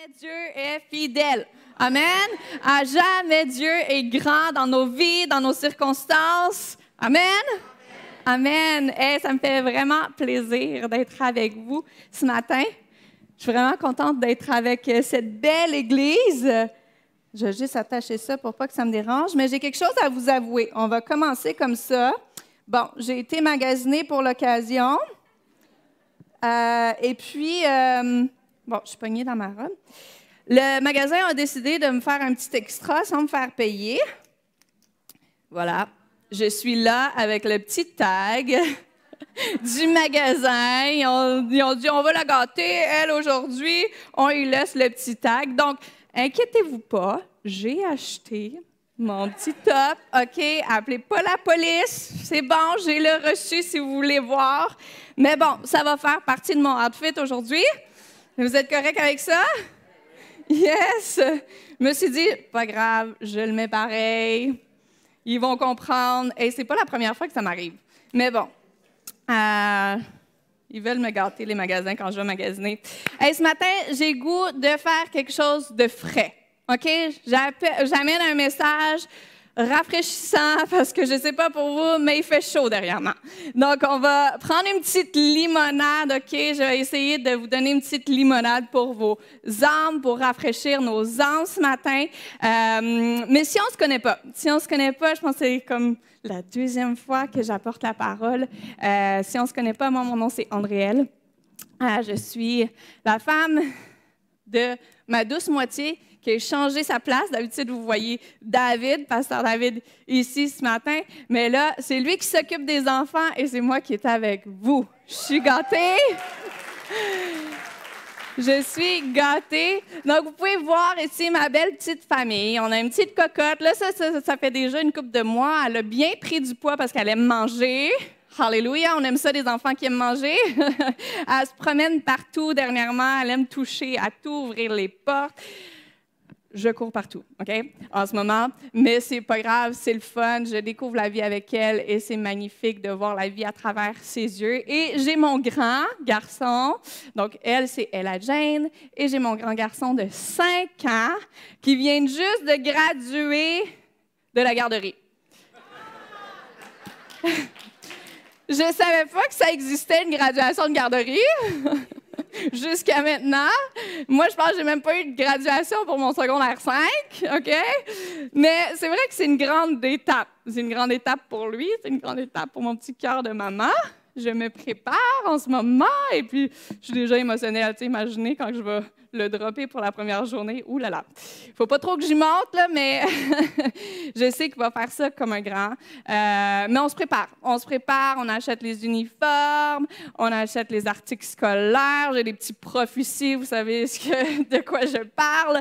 jamais Dieu est fidèle. Amen. À jamais Dieu est grand dans nos vies, dans nos circonstances. Amen. Amen. Hey, ça me fait vraiment plaisir d'être avec vous ce matin. Je suis vraiment contente d'être avec cette belle église. Je vais juste attacher ça pour pas que ça me dérange, mais j'ai quelque chose à vous avouer. On va commencer comme ça. Bon, j'ai été magasinée pour l'occasion. Et puis, bon, je suis pognée dans ma robe. Le magasin a décidé de me faire un petit extra sans me faire payer. Voilà. Je suis là avec le petit tag du magasin. Ils ont dit, on va la gâter, elle, aujourd'hui. On lui laisse le petit tag. Donc, inquiétez-vous pas, j'ai acheté mon petit top. OK, appelez pas la police. C'est bon, j'ai le reçu si vous voulez voir. Mais bon, ça va faire partie de mon outfit aujourd'hui. Vous êtes correct avec ça? Yes! Je me suis dit, pas grave, je le mets pareil. Ils vont comprendre. Et c'est pas la première fois que ça m'arrive. Mais bon, ils veulent me gâter, les magasins, quand je vais magasiner. Et ce matin, j'ai le goût de faire quelque chose de frais. OK? J'amène un message rafraîchissant parce que je ne sais pas pour vous, mais il fait chaud derrière moi. Donc, on va prendre une petite limonade, OK? Je vais essayer de vous donner une petite limonade pour vos âmes, pour rafraîchir nos âmes ce matin. Mais si on ne se connaît pas, je pense que c'est comme la deuxième fois que j'apporte la parole. Si on ne se connaît pas, moi, mon nom, c'est Andréelle. Je suis la femme de ma douce moitié qui a changé sa place. D'habitude, vous voyez David, pasteur David, ici ce matin. Mais là, c'est lui qui s'occupe des enfants et c'est moi qui est avec vous. Je suis gâtée. Je suis gâtée. Donc, vous pouvez voir ici ma belle petite famille. On a une petite cocotte. Là, ça fait déjà une couple de mois. Elle a bien pris du poids parce qu'elle aime manger. Alléluia, on aime ça, des enfants qui aiment manger. Elle se promène partout dernièrement. Elle aime toucher à tout, ouvrir les portes. Je cours partout, OK, en ce moment, mais c'est pas grave, c'est le fun. Je découvre la vie avec elle et c'est magnifique de voir la vie à travers ses yeux. Et j'ai mon grand garçon, donc elle, c'est Ella Jane, et j'ai mon grand garçon de 5 ans qui vient juste de graduer de la garderie. Je ne savais pas que ça existait, une graduation de garderie. Jusqu'à maintenant. Moi, je pense que j'ai même pas eu de graduation pour mon secondaire 5, OK? Mais c'est vrai que c'est une grande étape. C'est une grande étape pour lui, c'est une grande étape pour mon petit cœur de maman. Je me prépare en ce moment et puis je suis déjà émotionnelle. Imaginez quand je vais le dropper pour la première journée. Ouh là là! Il ne faut pas trop que j'y monte, là, mais je sais qu'il va faire ça comme un grand. Mais on se prépare. On se prépare, on achète les uniformes, on achète les articles scolaires. J'ai des petits profs ici, vous savez de quoi je parle.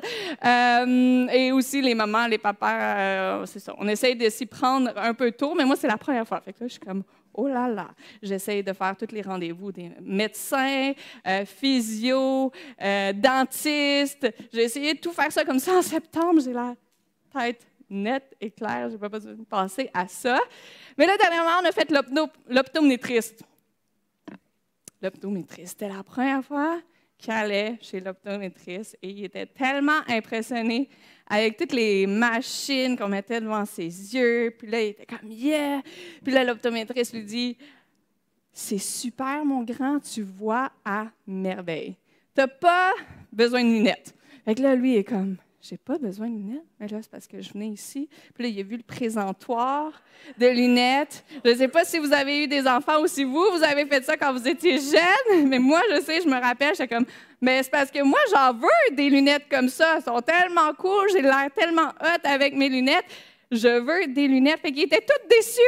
Et aussi les mamans, les papas, c'est ça. On essaye de s'y prendre un peu tôt, mais moi, c'est la première fois. Fait que là, je suis comme... Oh là là, j'essaie de faire tous les rendez-vous des médecins, physio, dentistes. J'ai essayé de tout faire ça comme ça en septembre. J'ai la tête nette et claire. Je n'ai pas besoin de penser à ça. Mais là, dernièrement, on a fait l'optométriste. L'optométriste, c'était la première fois qu'il allait chez l'optométriste et il était tellement impressionné avec toutes les machines qu'on mettait devant ses yeux. Puis là, il était comme « yeah ». Puis là, l'optométriste lui dit « c'est super, mon grand, tu vois à merveille. Tu n'as pas besoin de lunettes ». Fait que là, lui, il est comme « j'ai pas besoin de lunettes, mais là, c'est parce que je venais ici. » Puis là, il a vu le présentoir de lunettes. Je ne sais pas si vous avez eu des enfants ou si vous avez fait ça quand vous étiez jeune, mais moi, je sais, je me rappelle, j'étais comme « mais c'est parce que moi, j'en veux des lunettes comme ça. Elles sont tellement cool, j'ai l'air tellement hot avec mes lunettes. Je veux des lunettes. » Fait qu'il était tout déçu.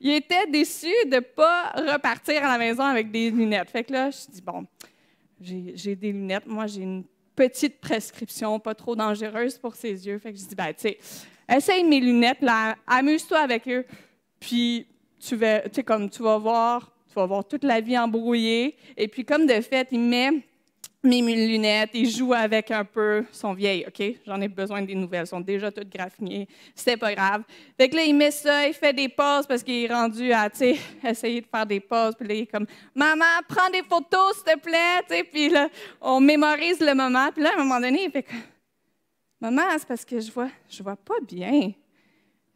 Il était déçu de ne pas repartir à la maison avec des lunettes. Fait que là, je dis, bon, j'ai des lunettes. Moi, j'ai une petite prescription, pas trop dangereuse pour ses yeux. Fait que je dis, ben, tu sais, essaye mes lunettes, là, amuse-toi avec eux. Puis, tu vas voir toute la vie embrouillée. Et puis, comme de fait, il met mes lunettes, il joue avec un peu, sont vieilles, OK? J'en ai besoin des nouvelles, elles sont déjà toutes graffinées, c'était pas grave. Fait que là, il met ça, il fait des pauses parce qu'il est rendu à, tu sais, essayer de faire des pauses, puis là, il est comme « Maman, prends des photos, s'il te plaît! » Tu sais, puis là, on mémorise le moment, puis là, à un moment donné, il fait comme « Maman, c'est parce que je vois pas bien. »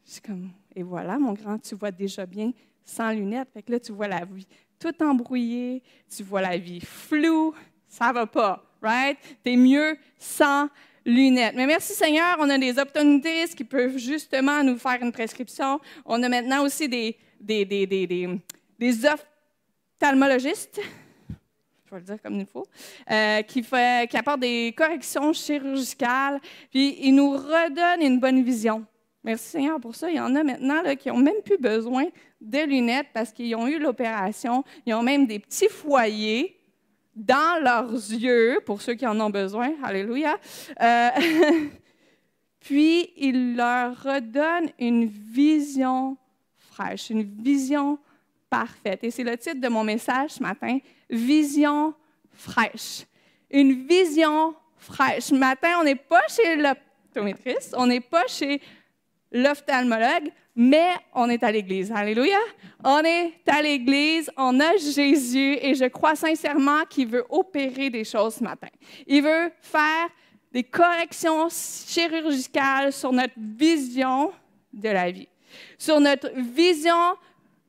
Je suis comme « Et voilà, mon grand, tu vois déjà bien sans lunettes. » Fait que là, tu vois la vie tout embrouillée, tu vois la vie floue. Ça va pas, right? T'es mieux sans lunettes. Mais merci Seigneur, on a des optométristes qui peuvent justement nous faire une prescription. On a maintenant aussi des ophtalmologistes, je vais le dire comme il faut, qui apportent des corrections chirurgicales, puis ils nous redonnent une bonne vision. Merci Seigneur pour ça. Il y en a maintenant là, qui n'ont même plus besoin de lunettes parce qu'ils ont eu l'opération. Ils ont même des petits foyers dans leurs yeux, pour ceux qui en ont besoin, alléluia, puis il leur redonne une vision fraîche, une vision parfaite. Et c'est le titre de mon message ce matin, « Vision fraîche ». Une vision fraîche. Ce matin, on n'est pas chez l'optométriste, on n'est pas chez l'ophtalmologue, mais on est à l'Église. Alléluia! On est à l'Église, on a Jésus et je crois sincèrement qu'il veut opérer des choses ce matin. Il veut faire des corrections chirurgicales sur notre vision de la vie, sur notre vision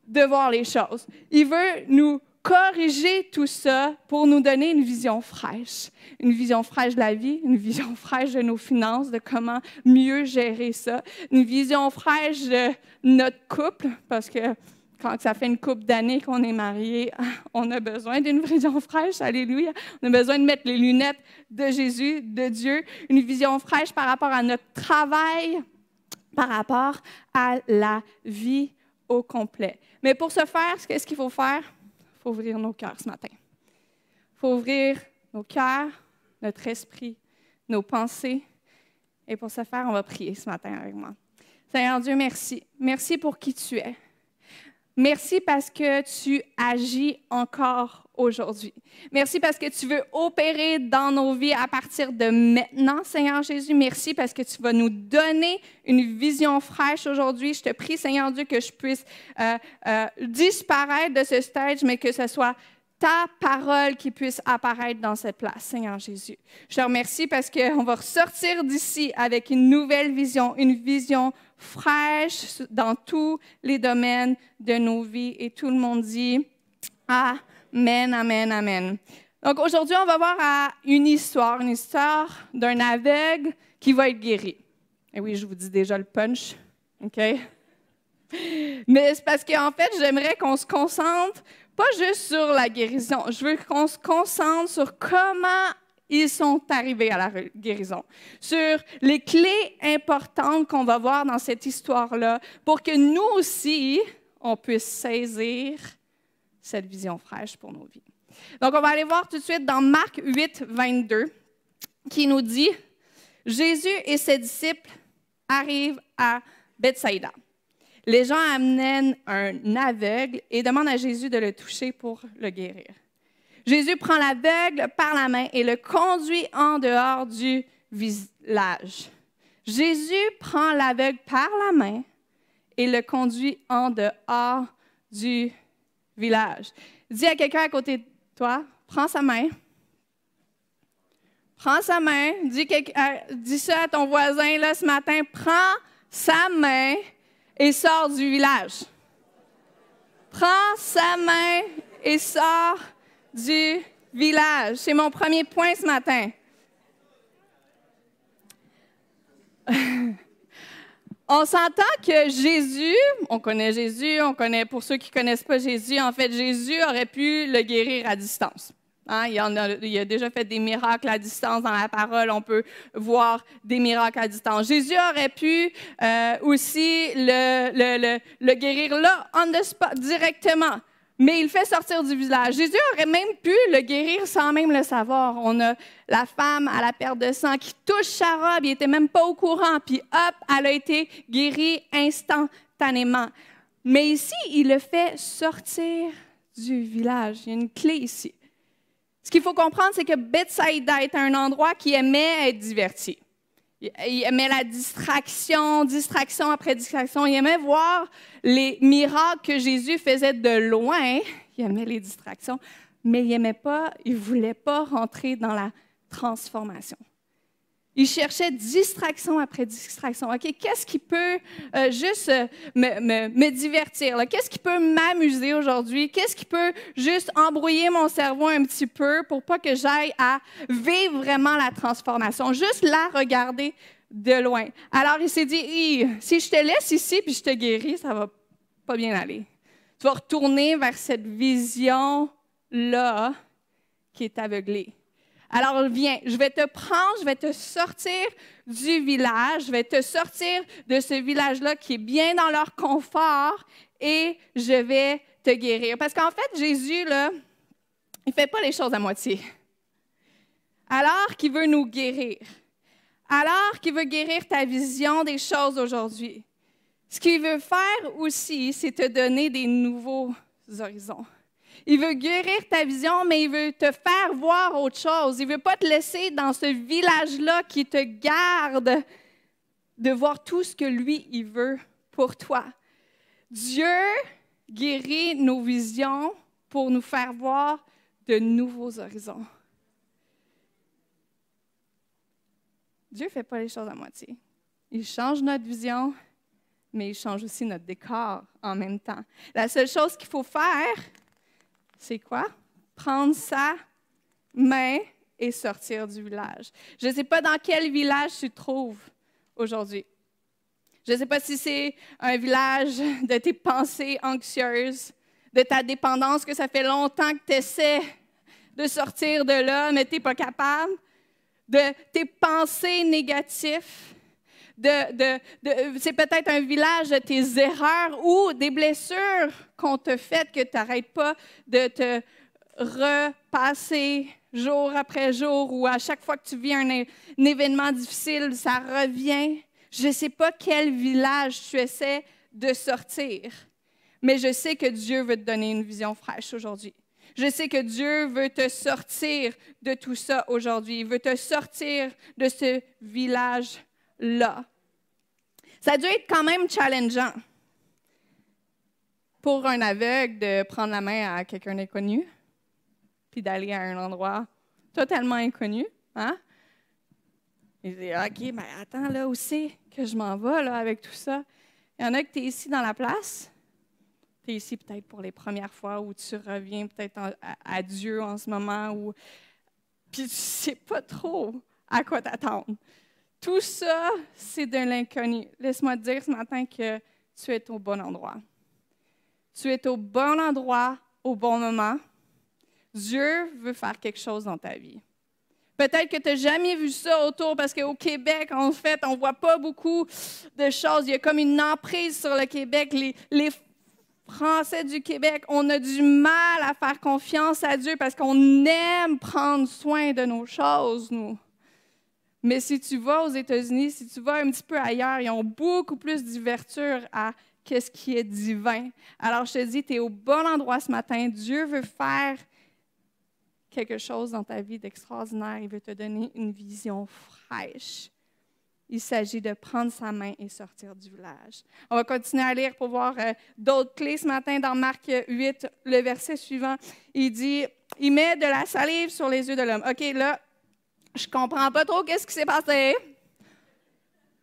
de voir les choses. Il veut nous corriger tout ça pour nous donner une vision fraîche de la vie, une vision fraîche de nos finances, de comment mieux gérer ça, une vision fraîche de notre couple, parce que quand ça fait une couple d'années qu'on est mariés, on a besoin d'une vision fraîche, alléluia. On a besoin de mettre les lunettes de Jésus, de Dieu, une vision fraîche par rapport à notre travail, par rapport à la vie au complet. Mais pour ce faire, qu'est-ce qu'il faut faire? Il faut ouvrir nos cœurs ce matin. Il faut ouvrir nos cœurs, notre esprit, nos pensées. Et pour ce faire, on va prier ce matin avec moi. Seigneur Dieu, merci. Merci pour qui tu es. Merci parce que tu agis encore aujourd'hui. Merci parce que tu veux opérer dans nos vies à partir de maintenant, Seigneur Jésus. Merci parce que tu vas nous donner une vision fraîche aujourd'hui. Je te prie, Seigneur Dieu, que je puisse disparaître de ce stage, mais que ce soit ta parole qui puisse apparaître dans cette place, Seigneur Jésus. Je te remercie parce qu'on va ressortir d'ici avec une nouvelle vision, une vision fraîche dans tous les domaines de nos vies. Et tout le monde dit Amen, Amen, Amen. Donc aujourd'hui, on va voir une histoire d'un aveugle qui va être guéri. Et oui, je vous dis déjà le punch, OK? Mais c'est parce qu'en fait, j'aimerais qu'on se concentre pas juste sur la guérison. Je veux qu'on se concentre sur comment ils sont arrivés à la guérison, sur les clés importantes qu'on va voir dans cette histoire-là pour que nous aussi, on puisse saisir cette vision fraîche pour nos vies. Donc, on va aller voir tout de suite dans Marc 8, 22, qui nous dit « Jésus et ses disciples arrivent à Bethsaïda. Les gens amènent un aveugle et demandent à Jésus de le toucher pour le guérir. Jésus prend l'aveugle par la main et le conduit en dehors du village. Jésus prend l'aveugle par la main et le conduit en dehors du village. Dis à quelqu'un à côté de toi, prends sa main. Prends sa main. Dis ça à ton voisin là, ce matin. Prends sa main et sors du village. Prends sa main et sors du village. C'est mon premier point ce matin. On s'entend que Jésus, on connaît Jésus, pour ceux qui ne connaissent pas Jésus, en fait, Jésus aurait pu le guérir à distance. Hein? Il a déjà fait des miracles à distance dans la parole. On peut voir des miracles à distance. Jésus aurait pu aussi le guérir là, on the spot, directement. Mais il fait sortir du village. Jésus aurait même pu le guérir sans même le savoir. On a la femme à la perte de sang qui touche sa robe. Il n'était même pas au courant. Puis hop, elle a été guérie instantanément. Mais ici, il le fait sortir du village. Il y a une clé ici. Ce qu'il faut comprendre, c'est que Bethsaïda est un endroit qui aimait être diverti. Il aimait la distraction après distraction. Il aimait voir les miracles que Jésus faisait de loin. Il aimait les distractions, mais il ne voulait pas rentrer dans la transformation. Il cherchait distraction après distraction. OK, qu'est-ce qui peut juste me divertir? Qu'est-ce qui peut m'amuser aujourd'hui? Qu'est-ce qui peut juste embrouiller mon cerveau un petit peu pour pas que j'aille à vivre vraiment la transformation? Juste la regarder de loin. Alors, il s'est dit, si je te laisse ici puis je te guéris, ça va pas bien aller. Tu vas retourner vers cette vision-là qui est aveuglée. Alors, viens, je vais te prendre, je vais te sortir du village, je vais te sortir de ce village-là qui est bien dans leur confort et je vais te guérir. Parce qu'en fait, Jésus, là, il ne fait pas les choses à moitié. Alors qu'il veut nous guérir, alors qu'il veut guérir ta vision des choses aujourd'hui, ce qu'il veut faire aussi, c'est te donner des nouveaux horizons. Il veut guérir ta vision, mais il veut te faire voir autre chose. Il ne veut pas te laisser dans ce village-là qui te garde de voir tout ce que lui, il veut pour toi. Dieu guérit nos visions pour nous faire voir de nouveaux horizons. Dieu ne fait pas les choses à moitié. Il change notre vision, mais il change aussi notre décor en même temps. La seule chose qu'il faut faire, c'est quoi? Prendre sa main et sortir du village. Je ne sais pas dans quel village tu te trouves aujourd'hui. Je ne sais pas si c'est un village de tes pensées anxieuses, de ta dépendance, que ça fait longtemps que tu essaies de sortir de là, mais tu n'es pas capable, de tes pensées négatives. C'est peut-être un village de tes erreurs ou des blessures qu'on te fait que tu n'arrêtes pas de te repasser jour après jour ou à chaque fois que tu vis un événement difficile, ça revient. Je ne sais pas quel village tu essaies de sortir, mais je sais que Dieu veut te donner une vision fraîche aujourd'hui. Je sais que Dieu veut te sortir de tout ça aujourd'hui. Il veut te sortir de ce village-là. Ça a dû être quand même challengeant pour un aveugle de prendre la main à quelqu'un d'inconnu puis d'aller à un endroit totalement inconnu. Hein? Il dit, OK, mais attends, là, où c'est que je m'en vais là, avec tout ça? Il y en a que tu es ici dans la place. Tu es ici peut-être pour les premières fois ou tu reviens peut-être à Dieu en ce moment. Puis tu ne sais pas trop à quoi t'attendre. Tout ça, c'est de l'inconnu. Laisse-moi te dire ce matin que tu es au bon endroit. Tu es au bon endroit, au bon moment. Dieu veut faire quelque chose dans ta vie. Peut-être que tu n'as jamais vu ça autour, parce qu'au Québec, en fait, on ne voit pas beaucoup de choses. Il y a comme une emprise sur le Québec. Les Français du Québec, on a du mal à faire confiance à Dieu parce qu'on aime prendre soin de nos choses, nous. Mais si tu vas aux États-Unis, si tu vas un petit peu ailleurs, ils ont beaucoup plus d'ouverture à ce qui est divin. Alors, je te dis, tu es au bon endroit ce matin. Dieu veut faire quelque chose dans ta vie d'extraordinaire. Il veut te donner une vision fraîche. Il s'agit de prendre sa main et sortir du village. On va continuer à lire pour voir d'autres clés ce matin dans Marc 8, le verset suivant. Il dit, il met de la salive sur les yeux de l'homme. OK, là, je ne comprends pas trop qu'est-ce qui s'est passé.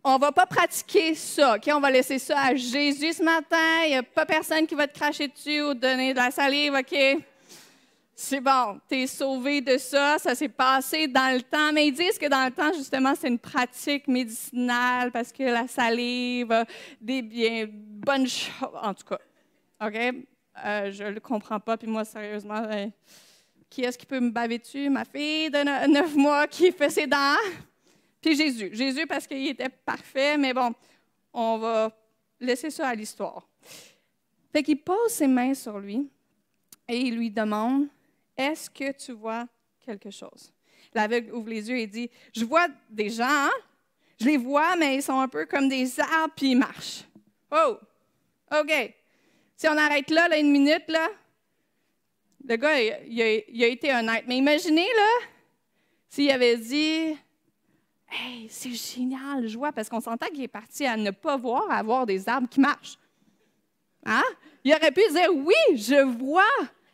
On ne va pas pratiquer ça. OK, on va laisser ça à Jésus ce matin. Il n'y a pas personne qui va te cracher dessus ou te donner de la salive. OK? C'est bon, tu es sauvé de ça, ça s'est passé dans le temps. Mais ils disent que dans le temps, justement, c'est une pratique médicinale parce que la salive a des bien bonnes choses. En tout cas, OK? Je ne le comprends pas. Puis moi, sérieusement, qui est-ce qui peut me baver dessus? Ma fille de 9 mois qui fait ses dents. Puis Jésus. Jésus parce qu'il était parfait, mais bon, on va laisser ça à l'histoire. Fait qu'il pose ses mains sur lui et il lui demande, est-ce que tu vois quelque chose? L'aveugle ouvre les yeux et dit, je vois des gens, hein? Je les vois, mais ils sont un peu comme des arbres, puis ils marchent. Oh, OK. Si on arrête là, une minute, là, Le gars, il a été honnête. Mais imaginez, là, s'il avait dit « Hey, c'est génial, je vois », parce qu'on s'entend qu'il est parti à ne pas voir, à voir des arbres qui marchent. Hein? Il aurait pu dire « Oui, je vois,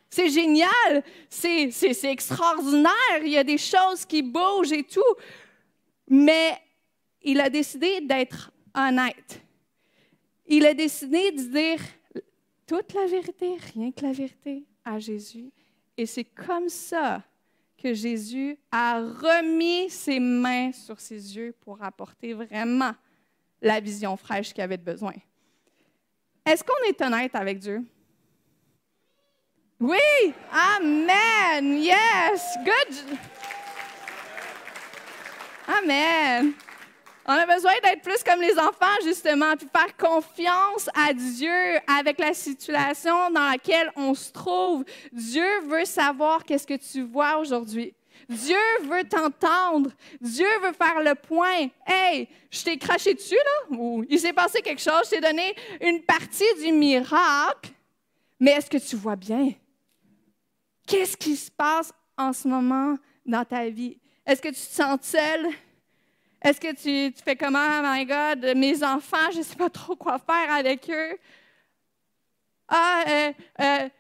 c'est génial, c'est extraordinaire, il y a des choses qui bougent et tout. » Mais il a décidé d'être honnête. Il a décidé de dire toute la vérité, rien que la vérité à Jésus. Et c'est comme ça que Jésus a remis ses mains sur ses yeux pour apporter vraiment la vision fraîche qu'il avait besoin. Est-ce qu'on est honnête avec Dieu? Oui! Amen! Yes! Good! Amen! On a besoin d'être plus comme les enfants, justement, puis faire confiance à Dieu avec la situation dans laquelle on se trouve. Dieu veut savoir qu'est-ce que tu vois aujourd'hui. Dieu veut t'entendre. Dieu veut faire le point. Hey, je t'ai craché dessus, là? Ou il s'est passé quelque chose, je t'ai donné une partie du miracle, mais est-ce que tu vois bien? Qu'est-ce qui se passe en ce moment dans ta vie? Est-ce que tu te sens seul? Est-ce que tu fais comment, oh my God, mes enfants, je ne sais pas trop quoi faire avec eux?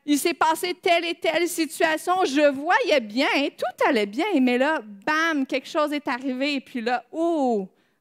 Il s'est passé telle et telle situation, je voyais bien, tout allait bien, mais là, bam, quelque chose est arrivé, et puis là,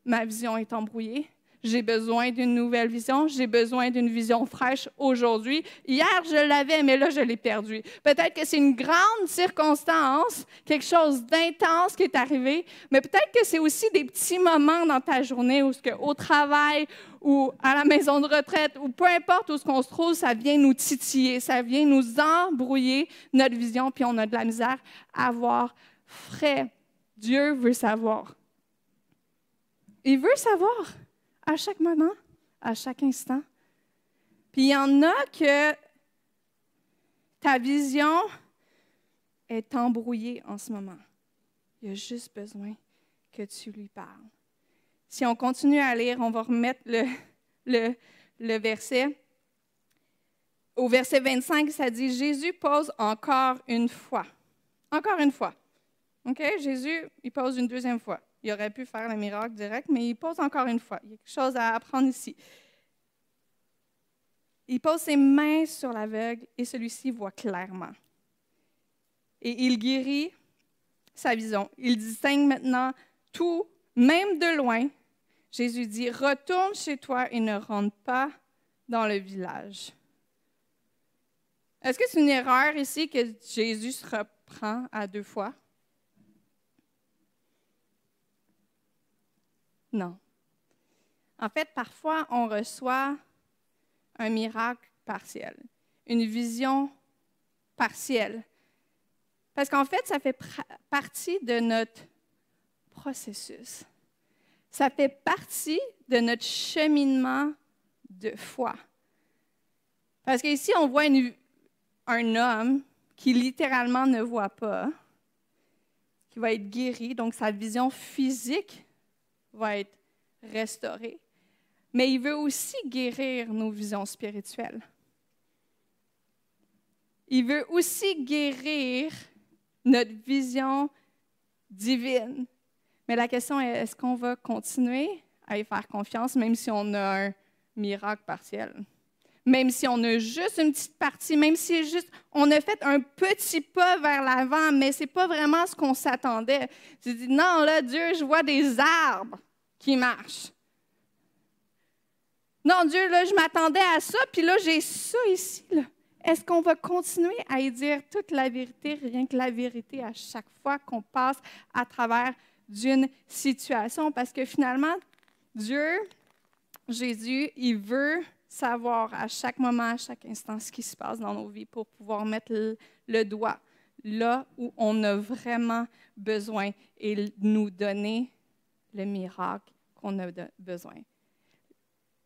ma vision est embrouillée. J'ai besoin d'une nouvelle vision, j'ai besoin d'une vision fraîche aujourd'hui. Hier, je l'avais, mais là, je l'ai perdue. Peut-être que c'est une grande circonstance, quelque chose d'intense qui est arrivé, mais peut-être que c'est aussi des petits moments dans ta journée où au travail ou à la maison de retraite, ou peu importe où on se trouve, ça vient nous titiller, ça vient nous embrouiller notre vision, puis on a de la misère à voir frais. Dieu veut savoir. Il veut savoir. À chaque moment, à chaque instant. Puis il y en a que ta vision est embrouillée en ce moment. Il y a juste besoin que tu lui parles. Si on continue à lire, on va remettre le verset. Au verset 25, ça dit « Jésus pose encore une fois. » Encore une fois. OK? Jésus, il pose une deuxième fois. Il aurait pu faire le miracle direct, mais il pose encore une fois. Il y a quelque chose à apprendre ici. Il pose ses mains sur l'aveugle et celui-ci voit clairement. Et il guérit sa vision. Il distingue maintenant tout, même de loin. Jésus dit, « Retourne chez toi et ne rentre pas dans le village. » Est-ce que c'est une erreur ici que Jésus se reprend à deux fois? Non. En fait, parfois, on reçoit un miracle partiel, une vision partielle. Parce qu'en fait, ça fait partie de notre processus. Ça fait partie de notre cheminement de foi. Parce qu'ici, on voit un homme qui littéralement ne voit pas, qui va être guéri, donc sa vision physique va être restaurée. Mais il veut aussi guérir nos visions spirituelles. Il veut aussi guérir notre vision divine. Mais la question est, est-ce qu'on va continuer à y faire confiance, même si on a un miracle partiel? Même si on a juste une petite partie, même si on a fait un petit pas vers l'avant, mais ce n'est pas vraiment ce qu'on s'attendait. Tu dis, non, là, Dieu, je vois des arbres qui marchent. Non, Dieu, là, je m'attendais à ça, puis là, j'ai ça ici, là. Est-ce qu'on va continuer à y dire toute la vérité, rien que la vérité, à chaque fois qu'on passe à travers d'une situation? Parce que finalement, Dieu, Jésus, il veut savoir à chaque moment, à chaque instant, ce qui se passe dans nos vies pour pouvoir mettre le doigt là où on a vraiment besoin et nous donner le miracle qu'on a besoin,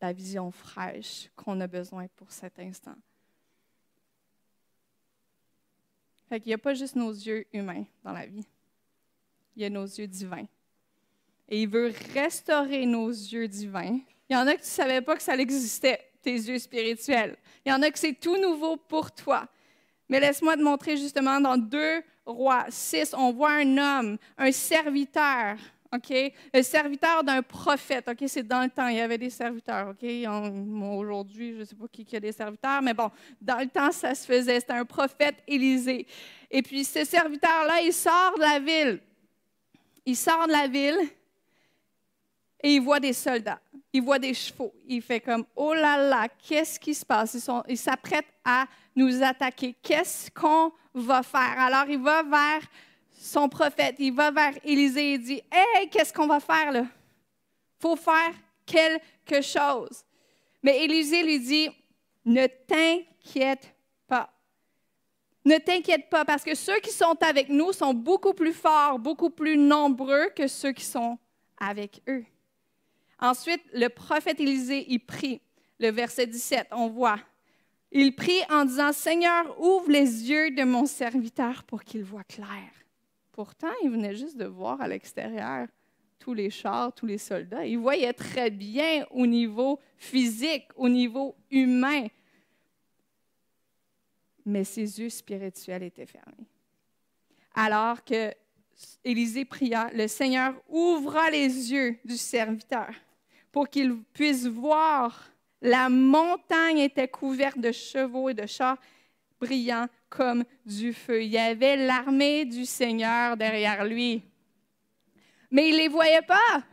la vision fraîche qu'on a besoin pour cet instant. Fait qu'il n'y a pas juste nos yeux humains dans la vie. Il y a nos yeux divins. Et il veut restaurer nos yeux divins. Il y en a que tu ne savais pas que ça existait, tes yeux spirituels. Il y en a que c'est tout nouveau pour toi. Mais laisse-moi te montrer justement dans 2 Rois 6, on voit un homme, un serviteur, OK? Le serviteur d'un prophète, OK? C'est dans le temps, il y avait des serviteurs, OK? Aujourd'hui, je ne sais pas qui a des serviteurs, mais bon, dans le temps, ça se faisait. C'était un prophète Élisée. Et puis, ce serviteur-là, il sort de la ville. Il sort de la ville et il voit des soldats. Il voit des chevaux. Il fait comme, oh là là, qu'est-ce qui se passe? Ils s'apprêtent à nous attaquer. Qu'est-ce qu'on va faire? Alors, il va vers son prophète, il va vers Élisée et dit, hey, qu'est-ce qu'on va faire là? Il faut faire quelque chose. Mais Élisée lui dit, ne t'inquiète pas. Ne t'inquiète pas, parce que ceux qui sont avec nous sont beaucoup plus forts, beaucoup plus nombreux que ceux qui sont avec eux. Ensuite, le prophète Élisée, il prie. Le verset 17, on voit. Il prie en disant, « Seigneur, ouvre les yeux de mon serviteur pour qu'il voie clair. » Pourtant, il venait juste de voir à l'extérieur tous les chars, tous les soldats. Il voyait très bien au niveau physique, au niveau humain. Mais ses yeux spirituels étaient fermés. Alors que Élisée pria, le Seigneur ouvra les yeux du serviteur pour qu'il puisse voir. La montagne était couverte de chevaux et de chars brillants comme du feu. Il y avait l'armée du Seigneur derrière lui. Mais il ne les voyait pas.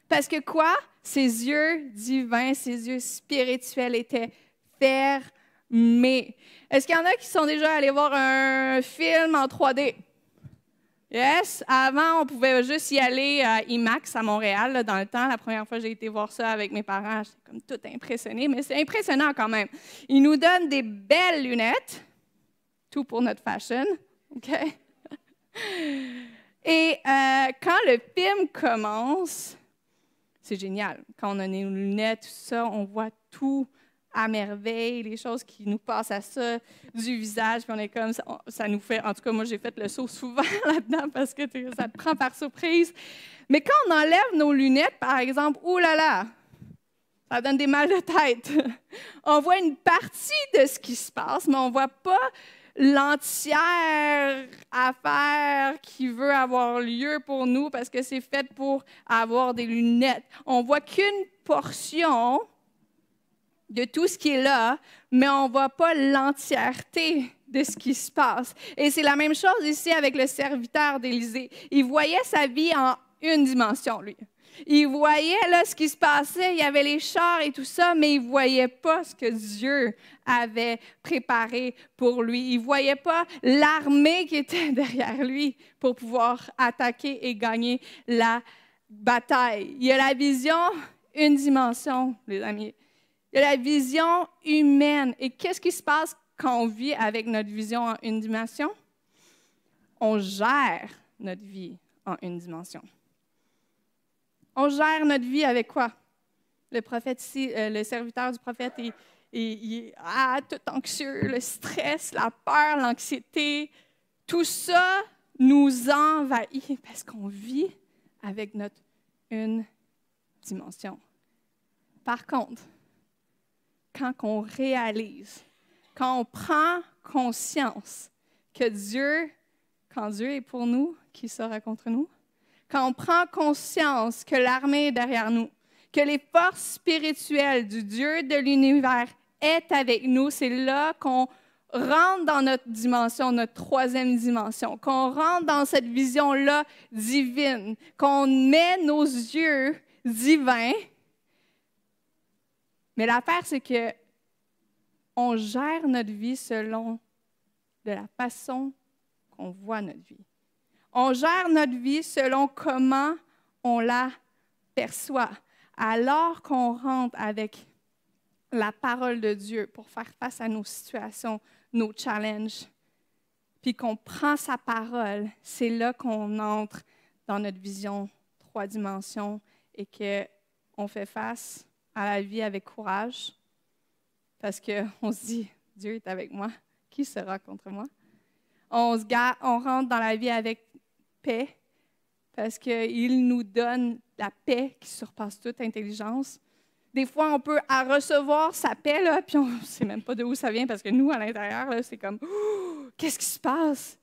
Parce que quoi? Ses yeux divins, ses yeux spirituels étaient fermés. Est-ce qu'il y en a qui sont déjà allés voir un film en 3D? Yes. Avant, on pouvait juste y aller à IMAX à Montréal, là, dans le temps. La première fois que j'ai été voir ça avec mes parents, j'étais comme toute impressionnée, mais c'est impressionnant quand même. Ils nous donnent des belles lunettes, tout pour notre fashion, OK? Et quand le film commence, c'est génial. Quand on a nos lunettes, tout ça, on voit tout à merveille, les choses qui nous passent à ça du visage, puis on est comme, ça nous fait, en tout cas, moi, j'ai fait le saut souvent là-dedans parce que ça te prend par surprise. Mais quand on enlève nos lunettes, par exemple, oh là là, ça donne des mal de tête. On voit une partie de ce qui se passe, mais on ne voit pas l'entière affaire qui veut avoir lieu pour nous parce que c'est fait pour avoir des lunettes. On ne voit qu'une portion de tout ce qui est là, mais on ne voit pas l'entièreté de ce qui se passe. Et c'est la même chose ici avec le serviteur d'Élisée. Il voyait sa vie en une dimension, lui. Il voyait là ce qui se passait, il y avait les chars et tout ça, mais il ne voyait pas ce que Dieu avait préparé pour lui. Il ne voyait pas l'armée qui était derrière lui pour pouvoir attaquer et gagner la bataille. Il y a la vision, une dimension, les amis. Il y a la vision humaine. Et qu'est-ce qui se passe quand on vit avec notre vision en une dimension? On gère notre vie en une dimension. On gère notre vie avec quoi? Le prophète ici, le serviteur du prophète, il est tout anxieux, le stress, la peur, l'anxiété. Tout ça nous envahit parce qu'on vit avec notre une dimension. Par contre, quand on réalise, quand on prend conscience que quand Dieu est pour nous, qui sera contre nous? Quand on prend conscience que l'armée est derrière nous, que les forces spirituelles du Dieu de l'univers est avec nous, c'est là qu'on rentre dans notre dimension, notre troisième dimension, qu'on rentre dans cette vision-là divine, qu'on met nos yeux divins. Mais l'affaire, c'est que on gère notre vie selon de la façon qu'on voit notre vie. On gère notre vie selon comment on la perçoit. Alors qu'on rentre avec la parole de Dieu pour faire face à nos situations, nos challenges, puis qu'on prend sa parole, c'est là qu'on entre dans notre vision 3 dimensions et qu'on fait face à la vie avec courage parce qu'on se dit, Dieu est avec moi, qui sera contre moi? On rentre dans la vie avec paix parce qu'il nous donne la paix qui surpasse toute intelligence. Des fois, on peut recevoir sa paix, là, puis on ne sait même pas d'où ça vient, parce que nous, à l'intérieur, là, c'est comme « Qu'est-ce qui se passe? »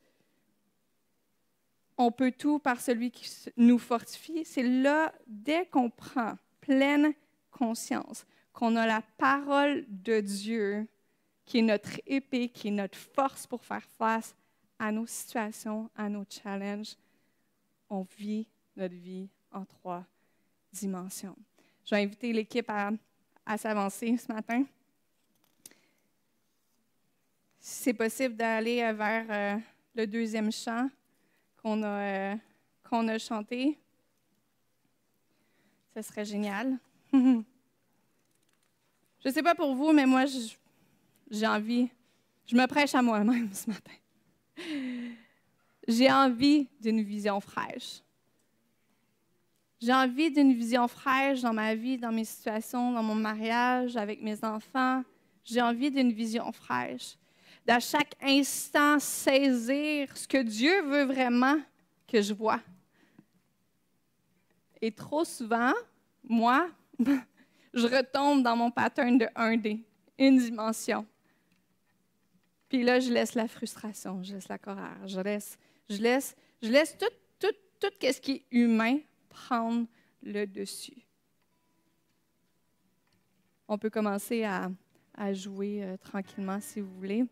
On peut tout par celui qui nous fortifie. C'est là, dès qu'on prend pleine conscience, qu'on a la parole de Dieu, qui est notre épée, qui est notre force pour faire face à nos situations, à nos challenges, on vit notre vie en 3 dimensions. Je vais inviter l'équipe à s'avancer ce matin. Si c'est possible d'aller vers le 2e chant qu'on a chanté, ce serait génial. Je ne sais pas pour vous, mais moi, j'ai envie, je me prêche à moi-même ce matin. J'ai envie d'une vision fraîche. J'ai envie d'une vision fraîche dans ma vie, dans mes situations, dans mon mariage, avec mes enfants. J'ai envie d'une vision fraîche. D'à chaque instant, saisir ce que Dieu veut vraiment que je vois. Et trop souvent, moi, je retombe dans mon pattern de 1D, une dimension. Puis là, je laisse la frustration, je laisse la colère, je laisse tout ce qui est humain prendre le dessus. On peut commencer à jouer tranquillement si vous voulez.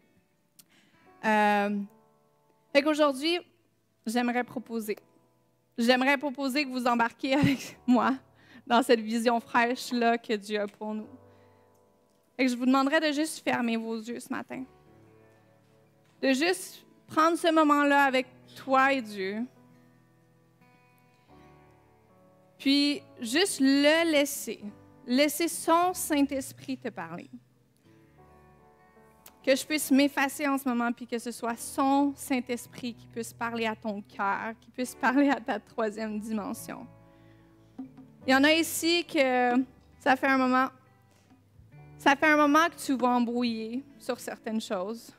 Fait qu'aujourd'hui, j'aimerais proposer que vous embarquiez avec moi dans cette vision fraîche-là que Dieu a pour nous. Fait que je vous demanderais de juste fermer vos yeux ce matin. De juste prendre ce moment-là avec toi et Dieu. Puis, juste le laisser son Saint-Esprit te parler. Que je puisse m'effacer en ce moment, puis que ce soit son Saint-Esprit qui puisse parler à ton cœur, qui puisse parler à ta 3e dimension. Il y en a ici que ça fait un moment que tu vas embrouiller sur certaines choses.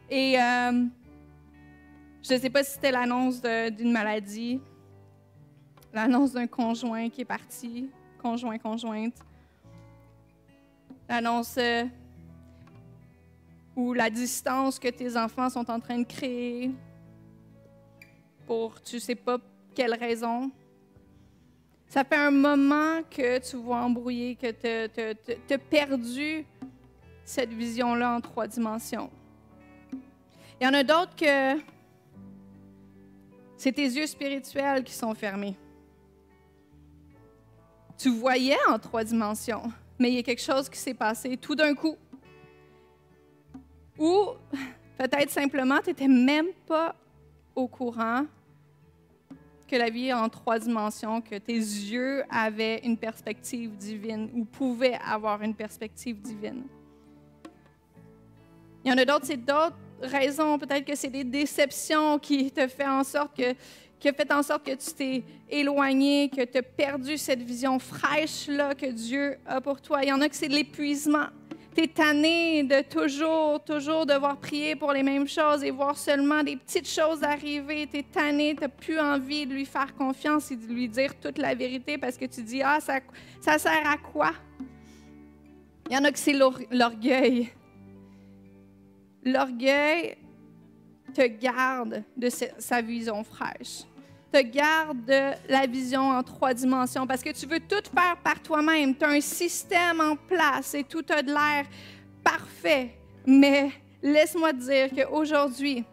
Et je ne sais pas si c'était l'annonce d'une maladie, l'annonce d'un conjoint qui est parti, conjointe, l'annonce ou la distance que tes enfants sont en train de créer pour tu ne sais pas quelle raison. Ça fait un moment que tu vas embrouiller, que tu as perdu cette vision-là en 3 dimensions. Il y en a d'autres que c'est tes yeux spirituels qui sont fermés. Tu voyais en 3 dimensions, mais il y a quelque chose qui s'est passé tout d'un coup. Ou peut-être simplement, tu n'étais même pas au courant que la vie est en 3 dimensions, que tes yeux avaient une perspective divine ou pouvaient avoir une perspective divine. Il y en a d'autres, c'est d'autres raisons. Peut-être que c'est des déceptions qui te fait en sorte que tu t'es éloigné, que tu as perdu cette vision fraîche-là que Dieu a pour toi. Il y en a que c'est de l'épuisement. Tu es tanné de toujours devoir prier pour les mêmes choses et voir seulement des petites choses arriver. Tu es tanné, tu n'as plus envie de lui faire confiance et de lui dire toute la vérité parce que tu dis « Ah, ça sert à quoi? » Il y en a que c'est l'orgueil. L'orgueil te garde de sa vision fraîche. Te garde de la vision en 3 dimensions parce que tu veux tout faire par toi-même. Tu as un système en place et tout a de l'air parfait. Mais laisse-moi te dire qu'aujourd'hui,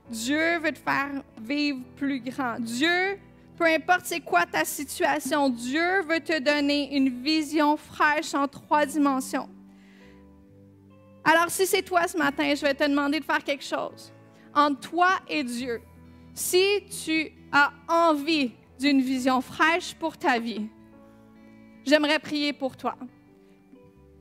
Dieu veut te faire vivre plus grand. Dieu, peu importe c'est quoi ta situation, Dieu veut te donner une vision fraîche en 3 dimensions. Alors, si c'est toi ce matin, je vais te demander de faire quelque chose. Entre toi et Dieu, si tu as envie d'une vision fraîche pour ta vie, j'aimerais prier pour toi.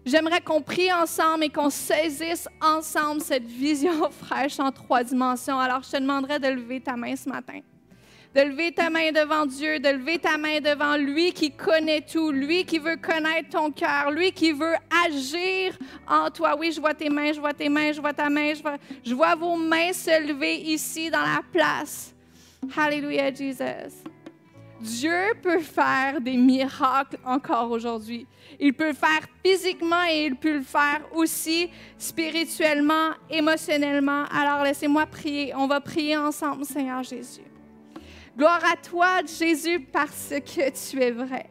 J'aimerais qu'on prie ensemble et qu'on saisisse ensemble cette vision fraîche en 3 dimensions. Alors, je te demanderais de lever ta main ce matin. De lever ta main devant Dieu, de lever ta main devant lui qui connaît tout, lui qui veut connaître ton cœur, lui qui veut agir en toi. Oui, je vois tes mains, je vois tes mains, je vois ta main, je vois vos mains se lever ici dans la place. Alléluia, Jesus. Dieu peut faire des miracles encore aujourd'hui. Il peut le faire physiquement et il peut le faire aussi spirituellement, émotionnellement. Alors laissez-moi prier. On va prier ensemble, Seigneur Jésus. Gloire à toi, Jésus, parce que tu es vrai.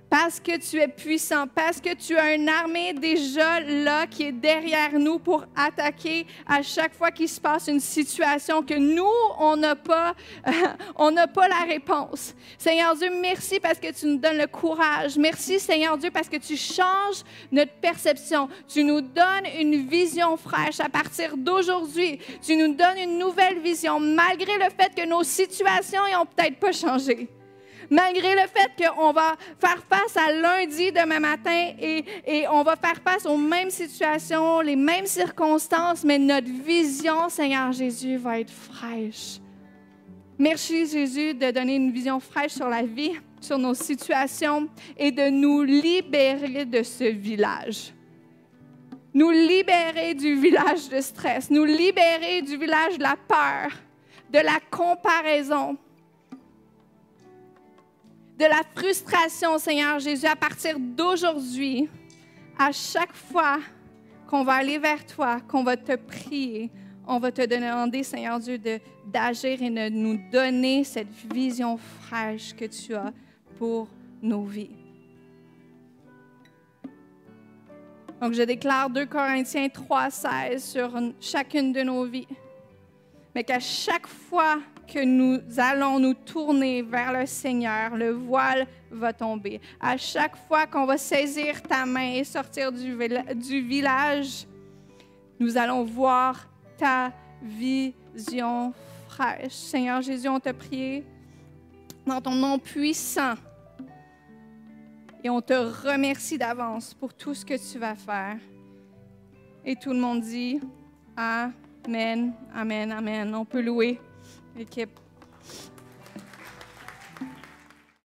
Parce que tu es puissant, parce que tu as une armée déjà là qui est derrière nous pour attaquer à chaque fois qu'il se passe une situation que nous, on n'a pas la réponse. Seigneur Dieu, merci parce que tu nous donnes le courage. Merci, Seigneur Dieu, parce que tu changes notre perception. Tu nous donnes une vision fraîche à partir d'aujourd'hui. Tu nous donnes une nouvelle vision, malgré le fait que nos situations n'ont peut-être pas changé. Malgré le fait qu'on va faire face à lundi demain matin et on va faire face aux mêmes situations, les mêmes circonstances, mais notre vision, Seigneur Jésus, va être fraîche. Merci Jésus de donner une vision fraîche sur la vie, sur nos situations et de nous libérer de ce village. Nous libérer du village de stress, nous libérer du village de la peur, de la comparaison, de la frustration, Seigneur Jésus, à partir d'aujourd'hui, à chaque fois qu'on va aller vers toi, qu'on va te prier, on va te demander, Seigneur Dieu, d'agir et de nous donner cette vision fraîche que tu as pour nos vies. Donc, je déclare 2 Corinthiens 3,16 sur chacune de nos vies. Mais qu'à chaque fois que nous allons nous tourner vers le Seigneur, le voile va tomber. À chaque fois qu'on va saisir ta main et sortir du village, nous allons voir ta vision fraîche. Seigneur Jésus, on te prie dans ton nom puissant et on te remercie d'avance pour tout ce que tu vas faire. Et tout le monde dit Amen, Amen, Amen. On peut louer l'équipe.